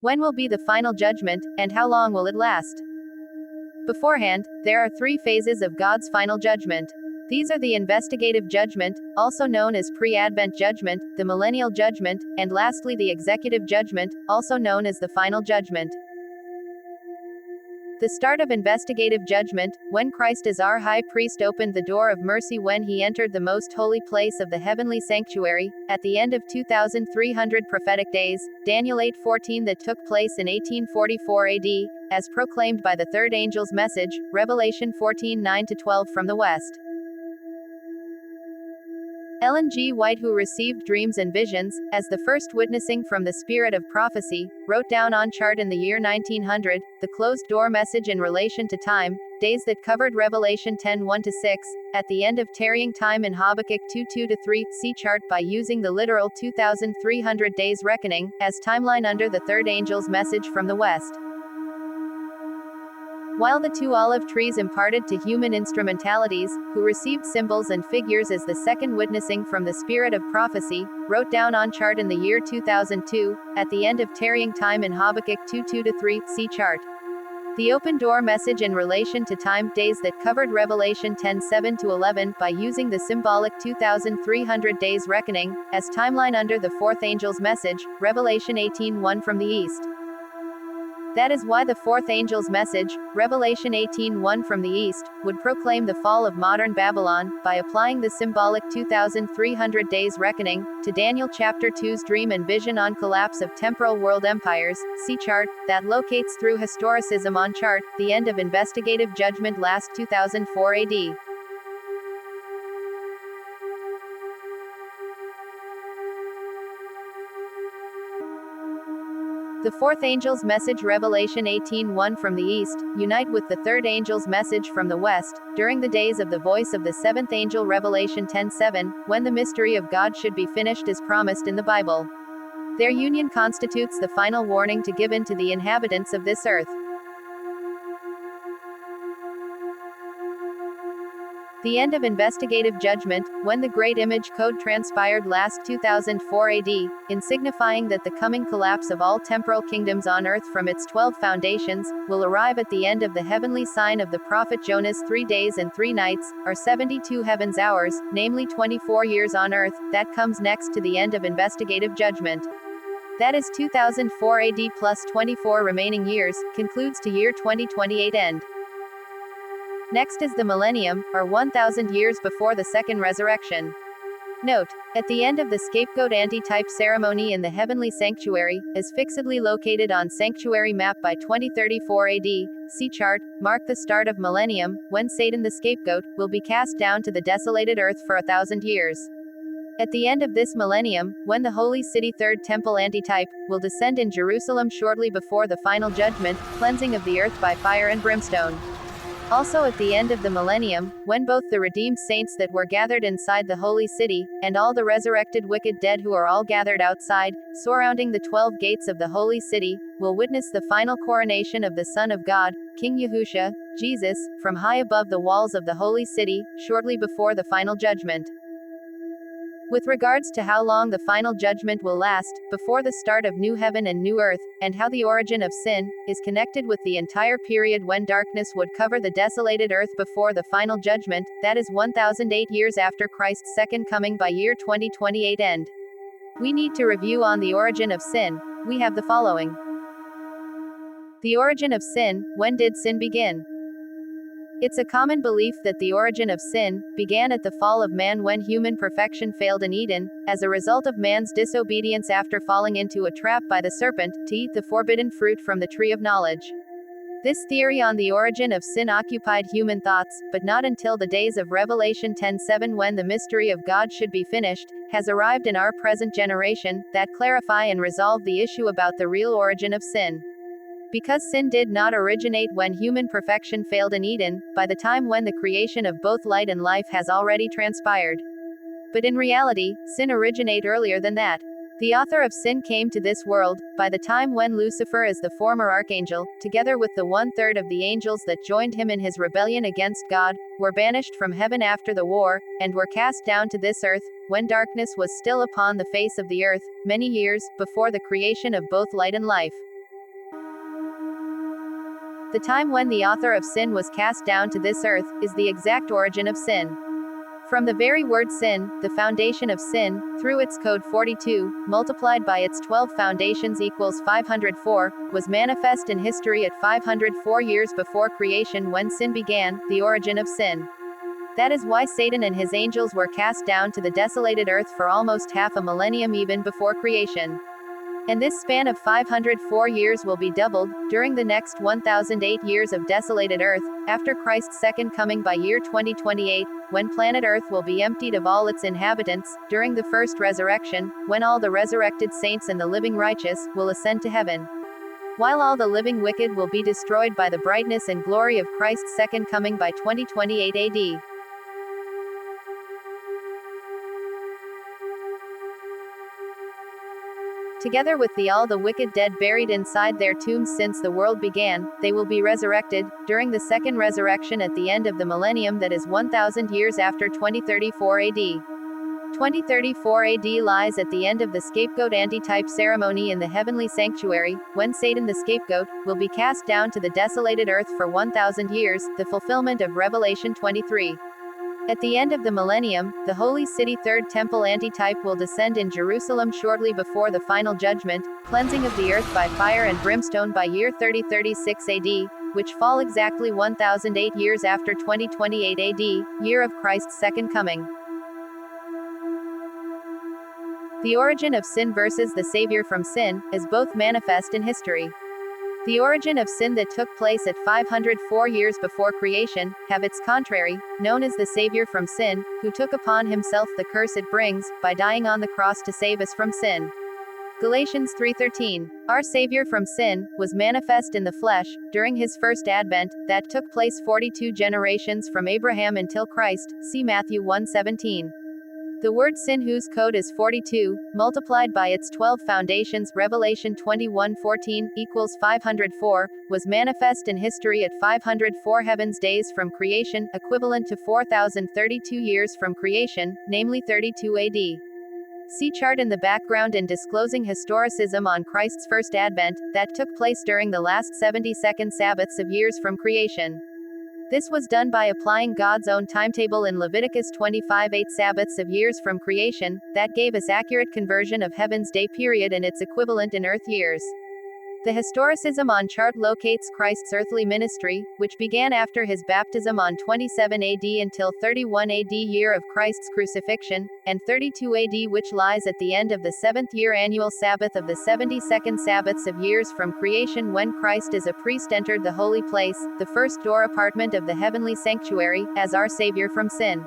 When will be the final judgment, and how long will it last? Beforehand, there are three phases of God's final judgment. These are the investigative judgment, also known as pre-Advent judgment, the Millennial Judgment, and lastly the executive judgment, also known as the final judgment. The start of investigative judgment, when Christ as our high priest opened the door of mercy when he entered the most holy place of the heavenly sanctuary, at the end of 2,300 prophetic days, Daniel 8:14, that took place in 1844 AD, as proclaimed by the third angel's message, Revelation 14:9-12 from the west. Ellen G. White, who received dreams and visions, as the first witnessing from the spirit of prophecy, wrote down on chart in the year 1900, the closed-door message in relation to time, days that covered Revelation 10:1-6, at the end of tarrying time in Habakkuk 2:2-3, see chart by using the literal 2,300 days reckoning, as timeline under the third angel's message from the west. While the two olive trees imparted to human instrumentalities, who received symbols and figures as the second witnessing from the spirit of prophecy, wrote down on chart in the year 2002, at the end of tarrying time in Habakkuk 2:2-3, see chart. The open door message in relation to time, days that covered Revelation 10:7-11, by using the symbolic 2,300 days reckoning, as timeline under the fourth angel's message, Revelation 18:1 from the east. That is why the fourth angel's message, Revelation 18:1 from the east, would proclaim the fall of modern Babylon, by applying the symbolic 2,300 days reckoning, to Daniel chapter 2's dream and vision on collapse of temporal world empires, see chart, that locates through historicism on chart, the end of investigative judgment last 2004 AD. The fourth angel's message, Revelation 18:1 from the east, unite with the third angel's message from the west, during the days of the voice of the seventh angel, Revelation 10:7, when the mystery of God should be finished as promised in the Bible. Their union constitutes the final warning to given to the inhabitants of this earth. The end of investigative judgment, when the Great Image Code transpired last 2004 AD, in signifying that the coming collapse of all temporal kingdoms on earth from its 12 foundations, will arrive at the end of the heavenly sign of the prophet Jonah's 3 days and 3 nights, or 72 heavens hours, namely 24 years on earth, that comes next to the end of investigative judgment. That is 2004 AD plus 24 remaining years, concludes to year 2028 end. Next is the millennium, or 1,000 years before the second resurrection. Note, at the end of the scapegoat antitype ceremony in the heavenly sanctuary, is fixedly located on sanctuary map by 2034 AD, see chart, mark the start of millennium, when Satan the scapegoat, will be cast down to the desolated earth for 1,000 years. At the end of this millennium, when the holy city third temple antitype, will descend in Jerusalem shortly before the final judgment, cleansing of the earth by fire and brimstone. Also at the end of the millennium, when both the redeemed saints that were gathered inside the holy city, and all the resurrected wicked dead who are all gathered outside, surrounding the 12 gates of the holy city, will witness the final coronation of the Son of God, King Yahushua, Jesus, from high above the walls of the holy city, shortly before the final judgment. With regards to how long the final judgment will last, before the start of new heaven and new earth, and how the origin of sin is connected with the entire period when darkness would cover the desolated earth before the final judgment, that is 1,008 years after Christ's second coming by year 2028 end. We need to review on the origin of sin. We have the following. The origin of sin, when did sin begin? It's a common belief that the origin of sin began at the fall of man when human perfection failed in Eden, as a result of man's disobedience after falling into a trap by the serpent, to eat the forbidden fruit from the tree of knowledge. This theory on the origin of sin occupied human thoughts, but not until the days of Revelation 10:7, when the mystery of God should be finished, has arrived in our present generation, that clarify and resolve the issue about the real origin of sin. Because sin did not originate when human perfection failed in Eden, by the time when the creation of both light and life has already transpired. But in reality, sin originated earlier than that. The author of sin came to this world, by the time when Lucifer as the former archangel, together with the 1/3 of the angels that joined him in his rebellion against God, were banished from heaven after the war, and were cast down to this earth, when darkness was still upon the face of the earth, many years before the creation of both light and life. The time when the author of sin was cast down to this earth, is the exact origin of sin. From the very word sin, the foundation of sin, through its code 42, multiplied by its 12 foundations equals 504, was manifest in history at 504 years before creation when sin began, the origin of sin. That is why Satan and his angels were cast down to the desolated earth for almost half a millennium even before creation. And this span of 504 years will be doubled, during the next 1008 years of desolated earth, after Christ's second coming by year 2028, when planet Earth will be emptied of all its inhabitants, during the first resurrection, when all the resurrected saints and the living righteous will ascend to heaven. While all the living wicked will be destroyed by the brightness and glory of Christ's second coming by 2028 AD. Together with all the wicked dead buried inside their tombs since the world began, they will be resurrected, during the second resurrection at the end of the millennium that is 1000 years after 2034 AD. 2034 AD lies at the end of the scapegoat antitype ceremony in the heavenly sanctuary, when Satan the scapegoat, will be cast down to the desolated earth for 1000 years, the fulfillment of Revelation 23. At the end of the millennium, the Holy City Third Temple antitype will descend in Jerusalem shortly before the final judgment, cleansing of the earth by fire and brimstone by year 3036 AD, which fall exactly 1008 years after 2028 AD, year of Christ's second coming. The origin of sin versus the Savior from sin, is both manifest in history. The origin of sin that took place at 504 years before creation, have its contrary, known as the Savior from sin, who took upon himself the curse it brings, by dying on the cross to save us from sin. Galatians 3:13. Our Savior from sin, was manifest in the flesh, during his first advent, that took place 42 generations from Abraham until Christ, see Matthew 1:17. The word sin, whose code is 42, multiplied by its 12 foundations, Revelation 21:14, equals 504, was manifest in history at 504 heavens days from creation, equivalent to 4032 years from creation, namely 32 AD. See chart in the background in disclosing historicism on Christ's first advent, that took place during the last 72nd Sabbaths of years from creation. This was done by applying God's own timetable in Leviticus 25:8 Sabbaths of years from creation, that gave us accurate conversion of heaven's day period and its equivalent in earth years. The historicism on chart locates Christ's earthly ministry, which began after his baptism on 27 AD until 31 AD year of Christ's crucifixion, and 32 AD which lies at the end of the 7th year annual Sabbath of the 72nd Sabbaths of years from creation when Christ as a priest entered the holy place, the first door apartment of the heavenly sanctuary, as our Savior from sin.